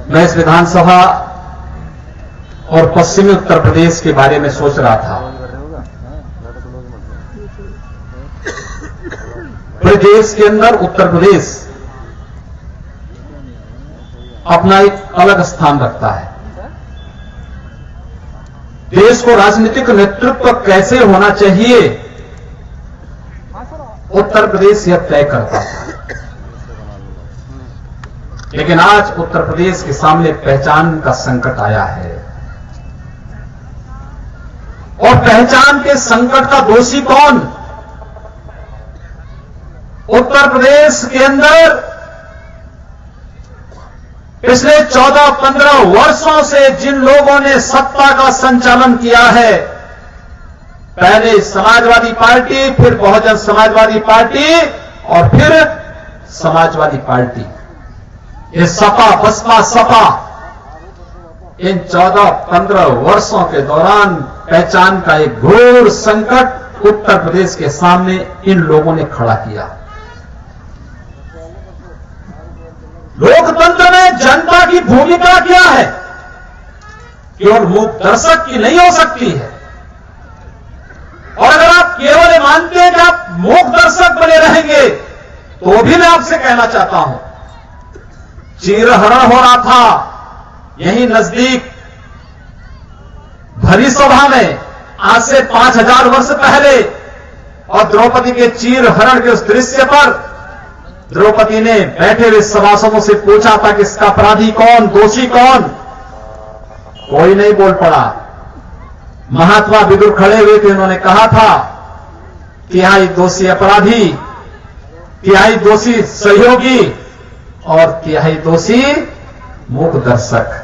मैं इस विधानसभा और पश्चिमी उत्तर प्रदेश के बारे में सोच रहा था। प्रदेश के अंदर उत्तर प्रदेश अपना एक अलग स्थान रखता है। देश को राजनीतिक नेतृत्व कैसे होना चाहिए उत्तर प्रदेश यह तय करता था। लेकिन आज उत्तर प्रदेश के सामने पहचान का संकट आया है और पहचान के संकट का दोषी कौन? उत्तर प्रदेश के अंदर पिछले 14-15 वर्षों से जिन लोगों ने सत्ता का संचालन किया है, पहले समाजवादी पार्टी, फिर बहुजन समाजवादी पार्टी और फिर समाजवादी पार्टी, ये सपा बसपा सपा, इन 14-15 वर्षों के दौरान पहचान का एक घोर संकट उत्तर प्रदेश के सामने इन लोगों ने खड़ा किया। लोकतंत्र में जनता की भूमिका क्या है? केवल मूक दर्शक की नहीं हो सकती है। और अगर आप केवल मानते हैं कि आप मूक दर्शक बने रहेंगे, तो भी मैं आपसे कहना चाहता हूं, चीरहरण हो रहा था यहीं नजदीक भरी सभा में आज से 5000 वर्ष पहले, और द्रौपदी के चीरहरण के उस दृश्य पर द्रौपदी ने बैठे हुए सभासदों से पूछा था कि इसका अपराधी कौन, दोषी कौन? कोई नहीं बोल पड़ा। महात्मा विदुर खड़े हुए थे, उन्होंने कहा था तिहाई दोषी अपराधी, तिहाई दोषी सहयोगी और तिहाई दोषी मूक दर्शक।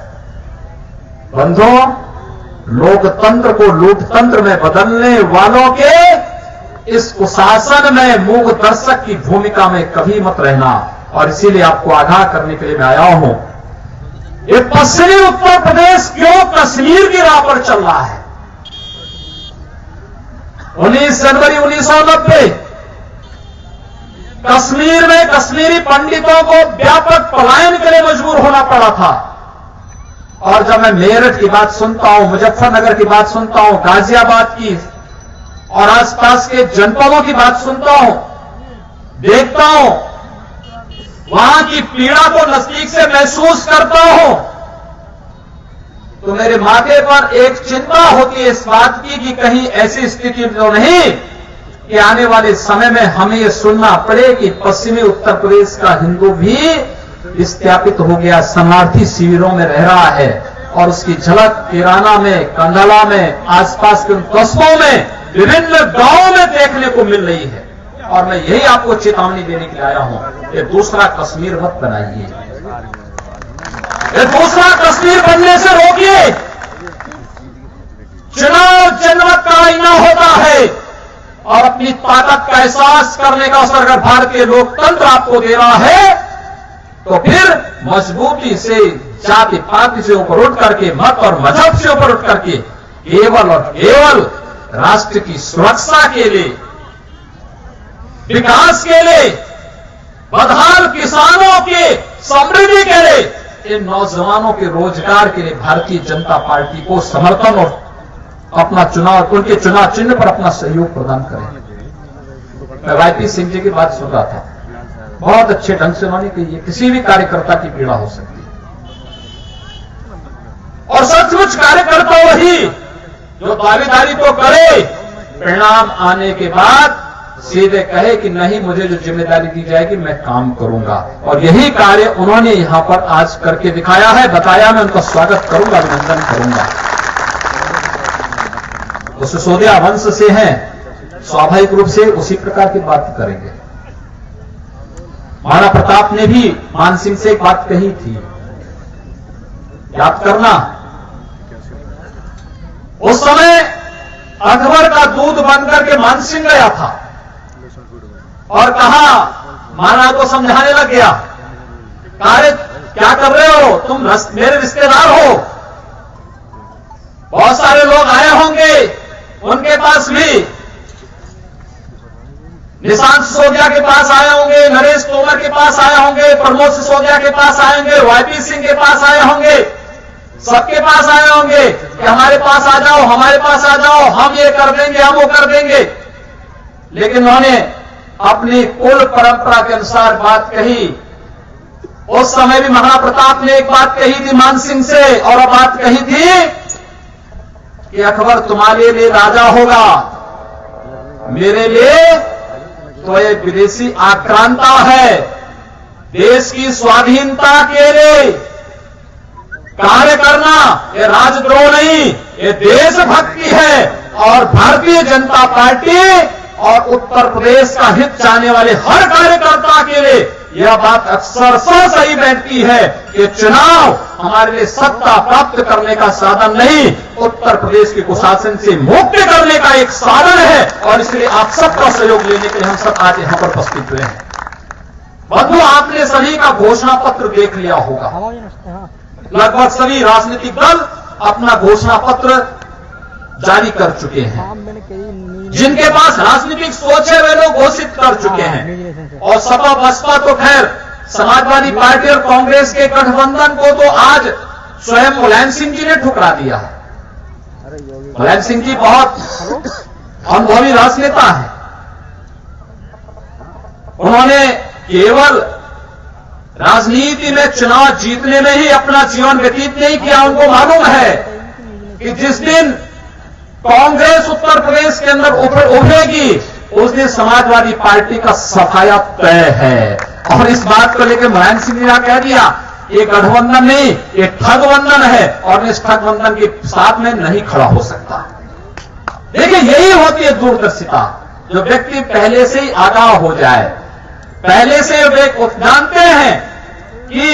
बंधुओं, लोकतंत्र को लोकतंत्र में बदलने वालों के इस कुशासन में मूक दर्शक की भूमिका में कभी मत रहना। और इसीलिए आपको आगाह करने के लिए मैं आया हूं, ये पश्चिमी उत्तर प्रदेश क्यों कश्मीर की राह पर चल रहा है। 19 जनवरी 1990 कश्मीर में कश्मीरी पंडितों को व्यापक पलायन के लिए मजबूर होना पड़ा था। और जब मैं मेरठ की बात सुनता हूं, मुजफ्फरनगर की बात सुनता हूं, गाजियाबाद की और आसपास के जनपदों की बात सुनता हूं, देखता हूं, वहां की पीड़ा को नजदीक से महसूस करता हूं, तो मेरे माथे पर एक चिंता होती है इस बात की कि कहीं ऐसी स्थिति तो नहीं कि आने वाले समय में हमें यह सुनना पड़े कि पश्चिमी उत्तर प्रदेश का हिंदू भी विस्थापित हो गया, शरणार्थी शिविरों में रह रहा है और उसकी झलक किराना में, कंधला में, आसपास के उन कस्बों में, विभिन्न गांवों में देखने को मिल रही है। और मैं यही आपको चेतावनी देने के लिए आया हूं, ये दूसरा कश्मीर मत बनाइए, ये दूसरा कश्मीर बनने से रोकिए। चुनाव जनमत का आईना होता है और अपनी ताकत का एहसास करने का अवसर अगर भारतीय लोकतंत्र आपको दे रहा है, तो फिर मजबूती से जाति पाति से ऊपर उठ करके, मत और मजहब से ऊपर उठ करके केवल और केवल राष्ट्र की सुरक्षा के लिए, विकास के लिए, बदहाल किसानों के समृद्धि के लिए, इन नौजवानों के रोजगार के लिए भारतीय जनता पार्टी को समर्थन और अपना चुनाव, उनके चुनाव चिन्ह पर अपना सहयोग प्रदान करें। मैं वाईपी सिंह जी की बात सुन रहा था, बहुत अच्छे ढंग से उन्होंने कही है किसी भी कार्यकर्ता की पीड़ा हो सकती है, और सचमुच कार्यकर्ता वही जो दावेदारी तो करे, परिणाम आने के बाद सीधे कहे कि नहीं, मुझे जो जिम्मेदारी दी जाएगी मैं काम करूंगा। और यही कार्य उन्होंने यहां पर आज करके दिखाया है, बताया। मैं उनका स्वागत करूंगा, अभिनंदन करूंगा। वो सिसोदिया वंश से हैं, स्वाभाविक रूप से उसी प्रकार की बात करेंगे। महाराणा प्रताप ने भी मान सिंह से एक बात कही थी, याद करना, उस समय अकबर का दूध बनकर के मान सिंह गया था और कहा, महाराणा को समझाने लग गया, अरे क्या कर रहे हो तुम, मेरे रिश्तेदार हो, बहुत सारे लोग आए होंगे, उनके पास भी निशांत सिसोदिया के पास आए होंगे, नरेश तोमर के पास आए होंगे, प्रमोद सिसोदिया के पास आए होंगे, वाईपी सिंह के पास आए होंगे, सबके पास आए होंगे कि हमारे पास आ जाओ, हमारे पास आ जाओ, हम ये कर देंगे, हम वो कर देंगे। लेकिन उन्होंने अपनी कुल परंपरा के अनुसार बात कही। उस समय भी महाराणा प्रताप ने एक बात कही थी मान सिंह से, और बात कही थी कि अकबर तुम्हारे लिए राजा होगा, मेरे लिए तो ये विदेशी आक्रांता है। देश की स्वाधीनता के लिए कार्य करना ये राजद्रोह नहीं, ये देशभक्ति है। और भारतीय जनता पार्टी और उत्तर प्रदेश का हित चाहने वाले हर कार्यकर्ता के लिए यह बात अक्सर सही बैठती है कि चुनाव हमारे लिए सत्ता प्राप्त करने का साधन नहीं, उत्तर प्रदेश के कुशासन से मुक्ति करने का एक साधन है। और इसलिए आप सबका सहयोग लेने के लिए हम सब आज यहां पर उपस्थित हुए हैं। बंधु, आपने सभी का घोषणा पत्र देख लिया होगा। लगभग सभी राजनीतिक दल अपना घोषणा पत्र जारी कर चुके हैं। जिनके पास राजनीतिक सोच है वे लोग घोषित कर चुके हैं। और सपा बसपा तो खैर समाजवादी पार्टी और कांग्रेस के गठबंधन को तो आज स्वयं मुलायम सिंह जी ने ठुकरा दिया है। मुलायम सिंह जी बहुत अनुभवी राजनेता है। उन्होंने केवल राजनीति में चुनाव जीतने में ही अपना जीवन व्यतीत नहीं किया। उनको मालूम है कि जिस दिन कांग्रेस उत्तर प्रदेश के अंदर उभरेगी उस दिन समाजवादी पार्टी का सफाया तय है। और इस बात को लेकर मुलायम सिंह ने कह दिया ये गठबंधन नहीं, ये ठगबंधन है और इस ठगबंधन के साथ में नहीं खड़ा हो सकता। देखिए, यही होती है दूरदर्शिता। जो व्यक्ति पहले से ही आगाह हो जाए, पहले से वे जानते हैं कि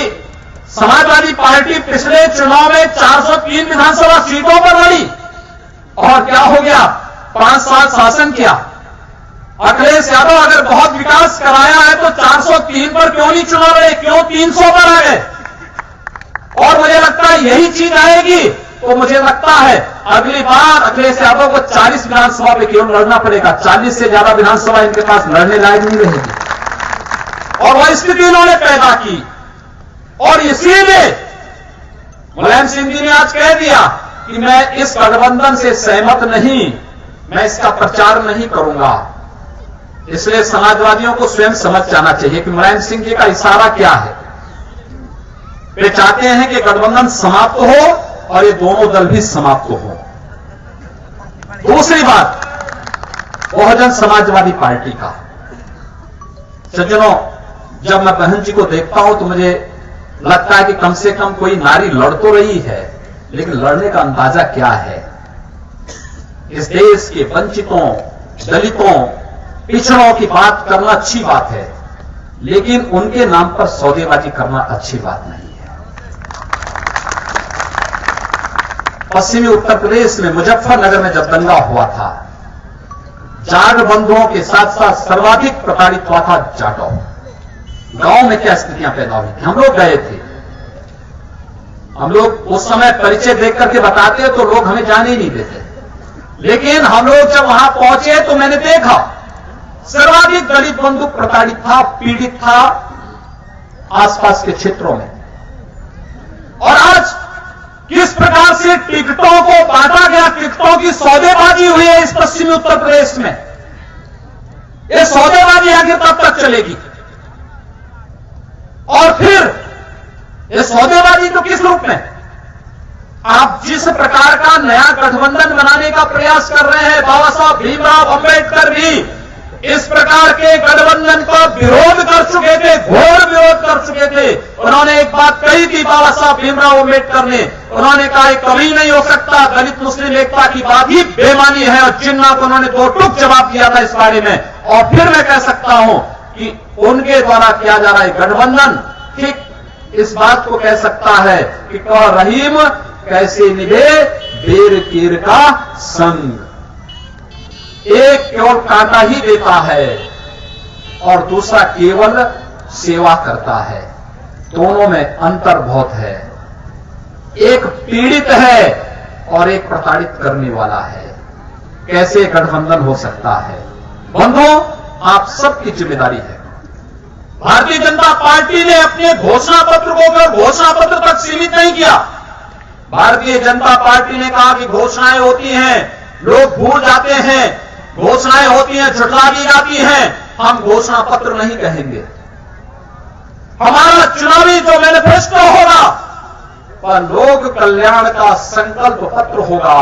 समाजवादी पार्टी पिछले चुनाव में 403 विधानसभा सीटों पर लड़ी और क्या हो गया, 5 साल शासन किया। अखिलेश यादव अगर बहुत विकास कराया है तो 403 पर क्यों नहीं चुनाव लड़े, क्यों 300 पर आ गए? और मुझे लगता है यही चीज आएगी तो मुझे लगता है अगली बार अखिलेश यादव को 40 विधानसभा पे केवल लड़ना पड़ेगा। 40 से ज्यादा विधानसभा इनके पास लड़ने लायक नहीं रहेगी। और वह स्थिति इन्होंने पैदा की और इसीलिए मुलायम सिंह जी ने आज कह दिया कि मैं इस गठबंधन से सहमत नहीं, मैं इसका प्रचार नहीं करूंगा। इसलिए समाजवादियों को स्वयं समझ जाना चाहिए कि मुलायम सिंह जी का इशारा क्या है। वे चाहते हैं कि गठबंधन समाप्त हो और ये दोनों दल भी समाप्त हो। दूसरी बात, बहुजन समाजवादी पार्टी का। सज्जनों, जब मैं बहन जी को देखता हूं तो मुझे लगता है कि कम से कम कोई नारी लड़ तो रही है, लेकिन लड़ने का अंदाजा क्या है। इस देश के वंचितों, दलितों, पिछड़ों की बात करना अच्छी बात है, लेकिन उनके नाम पर सौदेबाजी करना अच्छी बात नहीं है। पश्चिमी उत्तर प्रदेश में मुजफ्फरनगर में जब दंगा हुआ था, जाट बंधुओं के साथ साथ सर्वाधिक प्रताड़ित हुआ था जाटों। गांव में क्या स्थितियां पैदा हुई थी, हम लोग गए थे। हम लोग उस समय परिचय देख करके बताते तो लोग हमें जाने ही नहीं देते, लेकिन हम लोग जब वहां पहुंचे तो मैंने देखा सर्वाधिक दलित बंधु प्रताड़ित था, पीड़ित था आसपास के क्षेत्रों में। और आज किस प्रकार से टिकटों को बांटा गया, टिकटों की सौदेबाजी हुई है इस पश्चिमी उत्तर प्रदेश में। ये सौदेबाजी आगे तब तक चलेगी। और फिर ये सौदेबाजी तो किस रूप में? आप जिस प्रकार का नया गठबंधन बनाने का प्रयास कर रहे हैं, बाबा साहब भीमराव अंबेडकर भी इस प्रकार के गठबंधन का विरोध कर चुके थे, घोर विरोध कर चुके थे। उन्होंने एक बात कही थी बाबा साहब भीमराव अंबेडकर ने, उन्होंने कहा कभी नहीं हो सकता, दलित मुस्लिम एकता की बात ही बेमानी है। और जिन्ना को उन्होंने 2 टूक जवाब दिया था इस बारे में। और फिर मैं कह सकता हूं कि उनके द्वारा किया जा रहा है गठबंधन ठीक इस बात को कह सकता है कि कह रहीम कैसे निभे बेर कीर का संग। एक केवल कांटा ही देता है और दूसरा केवल सेवा करता है। दोनों में अंतर बहुत है। एक पीड़ित है और एक प्रताड़ित करने वाला है। कैसे गठबंधन हो सकता है? बंधुओं, आप सबकी जिम्मेदारी है। भारतीय जनता पार्टी ने अपने घोषणा पत्र को केवल घोषणा पत्र तक सीमित नहीं किया। भारतीय जनता पार्टी ने कहा कि घोषणाएं होती हैं, लोग भूल जाते हैं, घोषणाएं होती हैं, झुठला दी जाती हैं, हम घोषणा पत्र नहीं कहेंगे। हमारा चुनावी जो मैनिफेस्टो होगा वह लोक कल्याण का संकल्प पत्र होगा।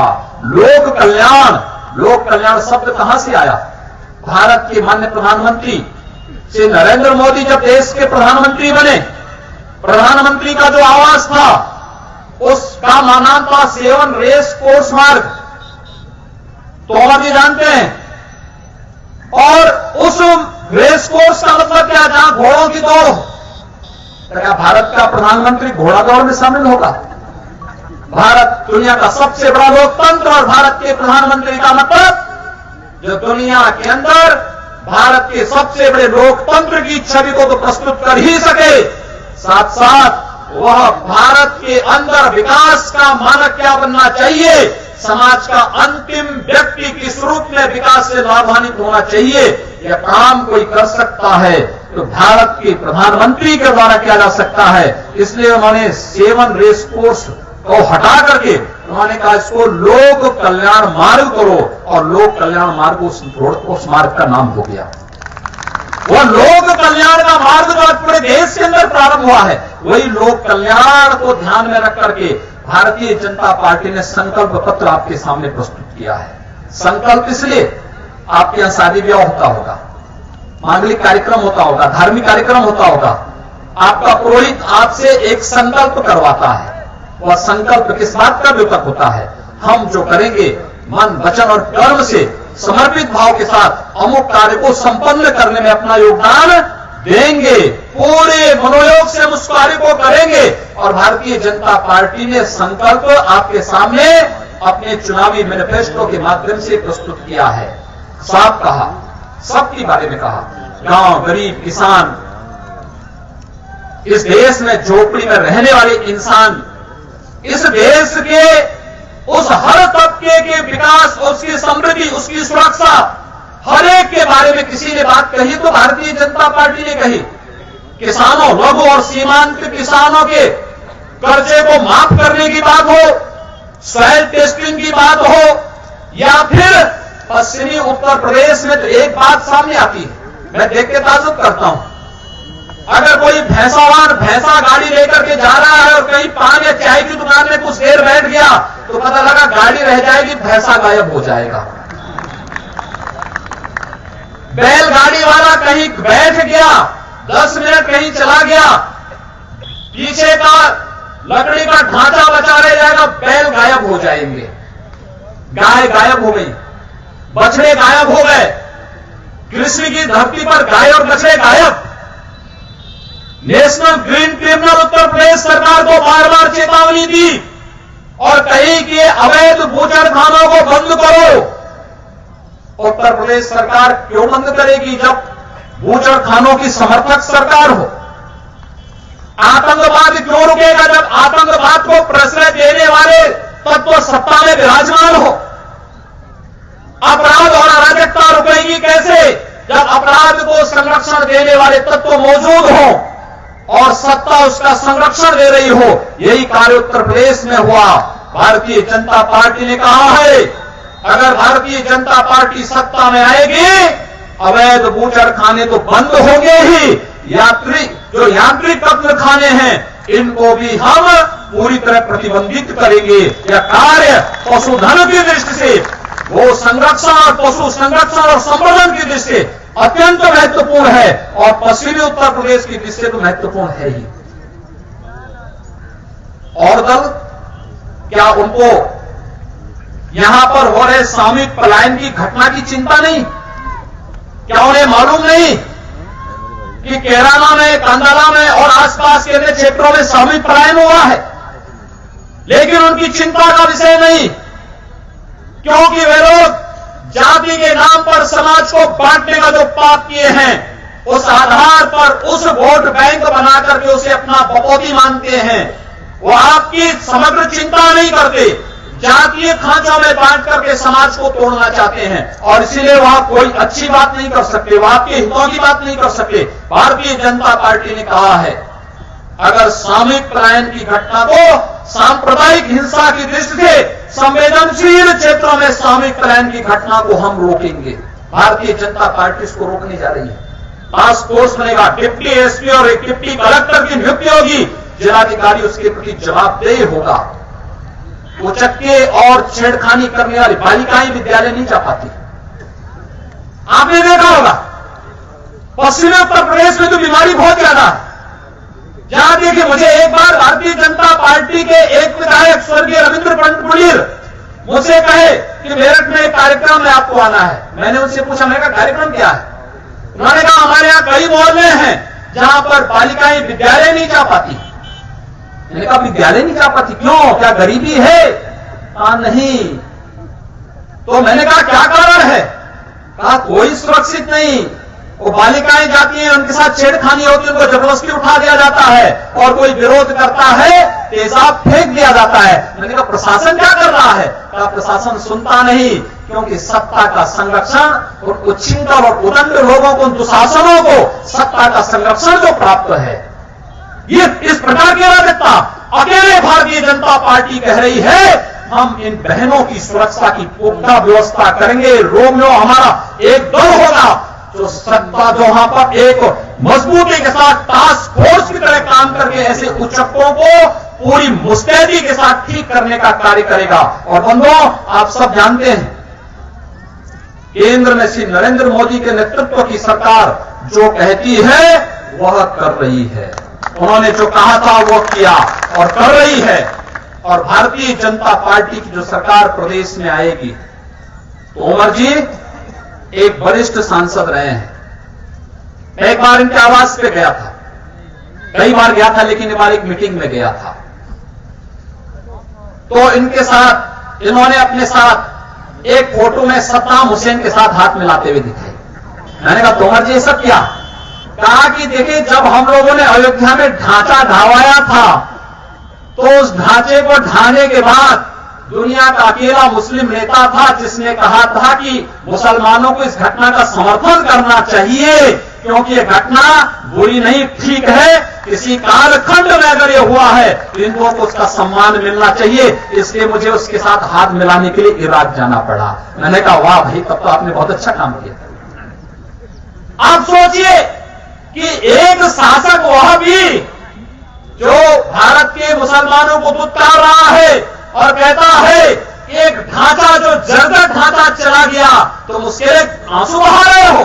लोक कल्याण शब्द कहां से आया? भारत के माननीय प्रधानमंत्री श्री नरेंद्र मोदी जब देश के प्रधानमंत्री बने, प्रधानमंत्री का जो आवास था उसका नाम था 7 रेस कोर्स मार्ग, तो आप ये जानते हैं। और उस रेस कोर्स का मतलब क्या? जहां घोड़ों की दौड़ हो। क्या भारत का प्रधानमंत्री घोड़ा दौड़ में शामिल होगा? भारत दुनिया का सबसे बड़ा लोकतंत्र और भारत के प्रधानमंत्री का मतलब जो दुनिया के अंदर भारत के सबसे बड़े लोकतंत्र की छवि को तो प्रस्तुत कर ही सके, साथ साथ वह भारत के अंदर विकास का मानक क्या बनना चाहिए, समाज का अंतिम व्यक्ति किस रूप में विकास से लाभान्वित होना चाहिए, यह काम कोई कर सकता है तो भारत के प्रधानमंत्री के द्वारा किया जा सकता है। इसलिए उन्होंने 7 रेस कोर्स को हटा करके उन्होंने कहा इसको लोक कल्याण मार्ग करो, और लोक कल्याण मार्ग उस मार्ग का नाम हो गया। वह लोक कल्याण का मार्ग जो आज पूरे देश के अंदर प्रारंभ हुआ है, वही लोक कल्याण को ध्यान में रख करके भारतीय जनता पार्टी ने संकल्प पत्र आपके सामने प्रस्तुत किया है। संकल्प इसलिए आपके यहां शादी ब्याह होता होगा, मांगलिक कार्यक्रम होता होगा, धार्मिक कार्यक्रम होता होगा, आपका पुरोहित आपसे एक संकल्प करवाता है। वह संकल्प किस बात का द्योतक होता है? हम जो करेंगे मन वचन और कर्म से समर्पित भाव के साथ अमुक कार्य को संपन्न करने में अपना योगदान देंगे, पूरे मनोयोग से हम उस कार्य को करेंगे। और भारतीय जनता पार्टी ने संकल्प आपके सामने अपने चुनावी मैनिफेस्टो के माध्यम से प्रस्तुत किया है। साफ कहा, सबके बारे में कहा, गांव, गरीब, किसान, इस देश में झोपड़ी में रहने वाले इंसान, इस देश के उस हर तबके के विकास, उसकी समृद्धि, उसकी सुरक्षा, हर एक के बारे में किसी ने बात कही तो भारतीय जनता पार्टी ने कही। किसानों, लघु और सीमांत किसानों के कर्जे को माफ करने की बात हो, सॉइल टेस्टिंग की बात हो, या फिर पश्चिमी उत्तर प्रदेश में तो एक बात सामने आती है, मैं देख के ताज्जुब करता हूं। अगर कोई भैंसा गाड़ी लेकर के जा रहा है और कहीं पान या चाय की दुकान में कुछ देर बैठ गया तो पता लगा गाड़ी रह जाएगी, भैंसा गायब हो जाएगा। बैलगाड़ी वाला कहीं बैठ गया, 10 मिनट कहीं चला गया, पीछे का लकड़ी का ढांचा बचा रह जाएगा, बैल गायब हो जाएंगे। गाय गायब हो गई, बछड़े गायब हो गए, कृषि की धरती पर गाय और बछड़े गायब। National green tribunal Uttar Pradesh सरकार को बार बार चेतावनी दी और कही कि अवैध बूचड़खानों को बंद करो। उत्तर प्रदेश सरकार क्यों बंद करेगी जब बूचड़खानों की समर्थक सरकार हो? आतंकवाद क्यों रुकेगा जब आतंकवाद को प्रश्रय देने वाले तत्व सत्ता में विराजमान हो? अपराध और अराजकता रुकेगी कैसे जब अपराध को संरक्षण देने वाले तत्व मौजूद हो और सत्ता उसका संरक्षण दे रही हो? यही कार्य उत्तर प्रदेश में हुआ। भारतीय जनता पार्टी ने कहा है अगर भारतीय जनता पार्टी सत्ता में आएगी, अवैध बूचड़खाने तो बंद होंगे ही, जो यांत्रिक कत्ल खाने हैं इनको भी हम पूरी तरह प्रतिबंधित करेंगे। यह कार्य पशुधन की दृष्टि से, वो संरक्षण और पशु संरक्षण और संवर्धन की दृष्टि से अत्यंत महत्वपूर्ण है और पश्चिमी उत्तर प्रदेश की दृष्टि से तो महत्वपूर्ण है ही। और दल क्या उनको यहां पर हो रहे सामूहिक पलायन की घटना की चिंता नहीं? क्या उन्हें मालूम नहीं कि केराला में, कंदाला में और आसपास के अन्य क्षेत्रों में सामूहिक पलायन हुआ है? लेकिन उनकी चिंता का विषय नहीं, क्योंकि वे लोग जाति के नाम पर समाज को बांटने का जो पाप किए हैं, उस आधार पर उस वोट बैंक बना करके उसे अपना बपौती मानते हैं। वो आपकी समग्र चिंता नहीं करते। जातीय खांचों में बांट करके समाज को तोड़ना चाहते हैं और इसीलिए वहां कोई अच्छी बात नहीं कर सकते, वहां आपके हितों की बात नहीं कर सकते। भारतीय जनता पार्टी ने कहा है अगर सामूहिक पलायन की घटना को सांप्रदायिक हिंसा की दृष्टि से संवेदनशील क्षेत्रों में सामूहिक पलायन की घटना को हम रोकेंगे। भारतीय जनता पार्टी इसको रोकने जा रही है। टास्क फोर्स बनेगा, डिप्टी एसपी और एक डिप्टी कलेक्टर की नियुक्ति होगी, जिलाधिकारी उसके प्रति जवाबदेह होगा। उचक्के और छेड़खानी करने वाली बालिकाएं विद्यालय नहीं जा पाती। आपने देखा होगा पश्चिमी उत्तर प्रदेश में तो बीमारी बहुत ज्यादा है। जहां देखिए, मुझे एक बार भारतीय जनता पार्टी के एक विधायक स्वर्गीय रविंद्र पंडित मुझसे कहे कि मेरठ में एक कार्यक्रम में आपको आना है। मैंने उनसे पूछा, मैंने कहा कार्यक्रम क्या है? उन्होंने कहा हमारे यहां कई मोहल्ले हैं जहां पर बालिकाएं विद्यालय नहीं जा पाती। मैंने कहा विद्यालय नहीं जा पाती, क्यों? क्या गरीबी है? कहा नहीं। तो मैंने कहा क्या कारण है? कहा कोई सुरक्षित नहीं, वो बालिकाएं जाती हैं, उनके साथ छेड़खानी होती है, उनको जबरदस्ती उठा दिया जाता है और कोई विरोध करता है तेजाब फेंक दिया जाता है। मैंने कहा प्रशासन क्या कर रहा है? कहा प्रशासन सुनता नहीं, क्योंकि सत्ता का संरक्षण और उच्छृंखल और उदंड लोगों को, दुशासनों को सत्ता का संरक्षण जो प्राप्त है, ये इस प्रकार की अराजकता अकेले भारतीय जनता पार्टी कह रही है हम इन बहनों की सुरक्षा की पुख्ता व्यवस्था करेंगे। रोमियो हमारा एक दल होगा जो सत्ता जो वहां पर एक मजबूती के साथ टास्क फोर्स की तरह काम करके ऐसे उचक्कों को पूरी मुस्तैदी के साथ ठीक करने का कार्य करेगा। और बंधुओं, आप सब जानते हैं केंद्र में श्री नरेंद्र मोदी के नेतृत्व की सरकार जो कहती है वह कर रही है। उन्होंने जो कहा था वो किया और कर रही है। और भारतीय जनता पार्टी की जो सरकार प्रदेश में आएगी, तोमर जी एक वरिष्ठ सांसद रहे हैं। एक बार इनके आवास पे गया था, कई बार गया था, लेकिन इस बार एक मीटिंग में गया था तो इनके साथ इन्होंने अपने साथ एक फोटो में सद्दाम हुसैन के साथ हाथ मिलाते हुए दिखाई। मैंने कहा तोमर जी ये सब क्या? कहा कि देखिए, जब हम लोगों ने अयोध्या में ढांचा ढावाया था तो उस ढांचे को ढाने के बाद दुनिया का अकेला मुस्लिम नेता था जिसने कहा था कि मुसलमानों को इस घटना का समर्थन करना चाहिए, क्योंकि ये घटना बुरी नहीं, ठीक है। किसी कालखंड में अगर ये हुआ है तो हिंदुओं को उसका सम्मान मिलना चाहिए, इसलिए मुझे उसके साथ हाथ मिलाने के लिए इराक जाना पड़ा। मैंने कहा वाह भाई, तब तो आपने बहुत अच्छा काम किया। आप सोचिए कि एक शासक वह भी जो भारत के मुसलमानों को दुत्कार रहा है और कहता है एक ढांचा जो जर्जर ढांचा चला गया तो उसके आंसू बहा रहे हो,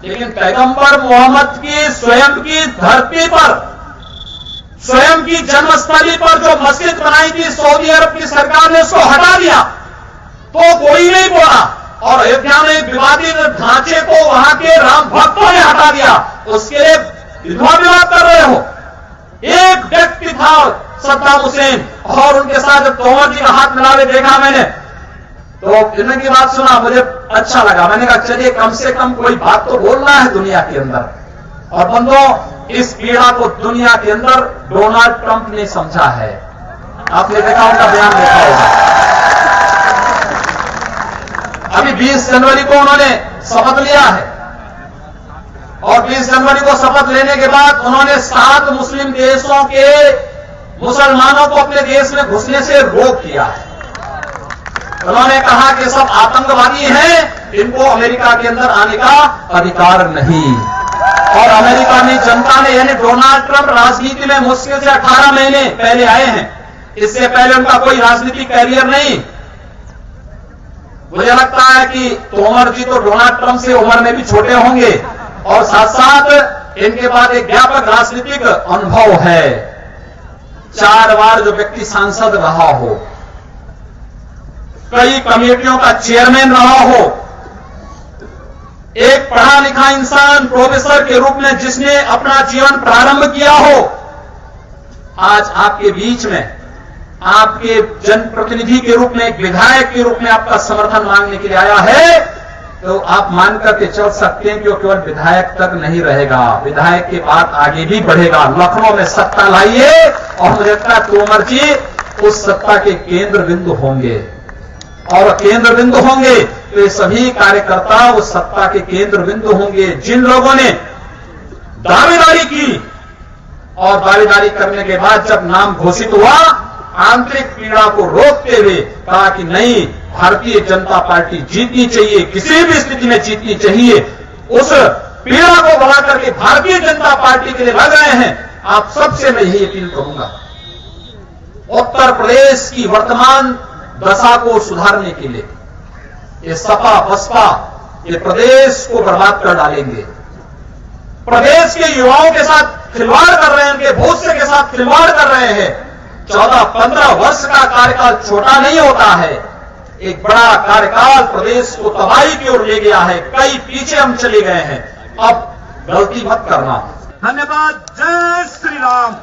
लेकिन पैगंबर मोहम्मद की स्वयं की धरती पर, स्वयं की जन्मस्थली पर जो मस्जिद बनाई थी सऊदी अरब की सरकार ने उसको हटा दिया तो कोई नहीं बोला। और अयोध्या में विवादित ढांचे को वहां के राम भक्तों ने हटा दिया, उसके लिए विधवा विवाद कर रहे हो। एक व्यक्ति था सद्दाम हुसैन और उनके साथ जब तोमर जी का हाथ मिलावे देखा मैंने तो इनकी बात सुना, मुझे अच्छा लगा। मैंने कहा चलिए कम से कम कोई बात तो बोलना है दुनिया के अंदर। और बंधुओं, इस पीड़ा को दुनिया के अंदर डोनाल्ड ट्रंप ने समझा है। आपने देखा, उनका बयान देखा होगा। अभी 20 जनवरी को उन्होंने शपथ लिया है और 20 जनवरी को शपथ लेने के बाद उन्होंने 7 मुस्लिम देशों के मुसलमानों को अपने देश में घुसने से रोक दिया है। उन्होंने कहा कि सब आतंकवादी हैं, इनको अमेरिका के अंदर आने का अधिकार नहीं। और अमेरिका में जनता ने, यानी डोनाल्ड ट्रंप राजनीति में मुश्किल से 18 महीने पहले आए हैं, इससे पहले उनका कोई राजनीतिक कैरियर नहीं। मुझे लगता है कि तोमर जी तो डोनाल्ड ट्रंप से उम्र में भी छोटे होंगे और साथ साथ इनके पास एक व्यापक राजनीतिक अनुभव है। 4 बार जो व्यक्ति सांसद रहा हो, कई कमेटियों का चेयरमैन रहा हो, एक पढ़ा लिखा इंसान प्रोफेसर के रूप में जिसने अपना जीवन प्रारंभ किया हो, आज आपके बीच में आपके जनप्रतिनिधि के रूप में, एक विधायक के रूप में आपका समर्थन मांगने के लिए आया है, तो आप मान करके चल सकते हैं कि वो केवल विधायक तक नहीं रहेगा, विधायक के बाद आगे भी बढ़ेगा। लखनऊ में सत्ता लाइए और मुझे लगता है तोमर जी उस सत्ता के केंद्र बिंदु होंगे, और केंद्र बिंदु होंगे तो ये सभी कार्यकर्ता उस सत्ता के केंद्र बिंदु होंगे। जिन लोगों ने दावेदारी की और दावेदारी करने के बाद जब नाम घोषित हुआ, आंतरिक पीड़ा को रोकते हुए कहा कि नहीं, भारतीय जनता पार्टी जीतनी चाहिए, किसी भी स्थिति में जीतनी चाहिए, उस पीड़ा को बढ़ा करके भारतीय जनता पार्टी के लिए लग रहे हैं। आप सबसे मैं यही अपील करूंगा, उत्तर प्रदेश की वर्तमान दशा को सुधारने के लिए ये सपा बसपा ये प्रदेश को बर्बाद कर डालेंगे, प्रदेश के युवाओं के साथ खिलवाड़ कर रहे हैं, उनके भविष्य के साथ खिलवाड़ कर रहे हैं। 14-15 वर्ष का कार्यकाल छोटा नहीं होता है, एक बड़ा कार्यकाल प्रदेश को तबाही की ओर ले गया है, कई पीछे हम चले गए हैं, अब गलती मत करना। धन्यवाद। जय श्री राम।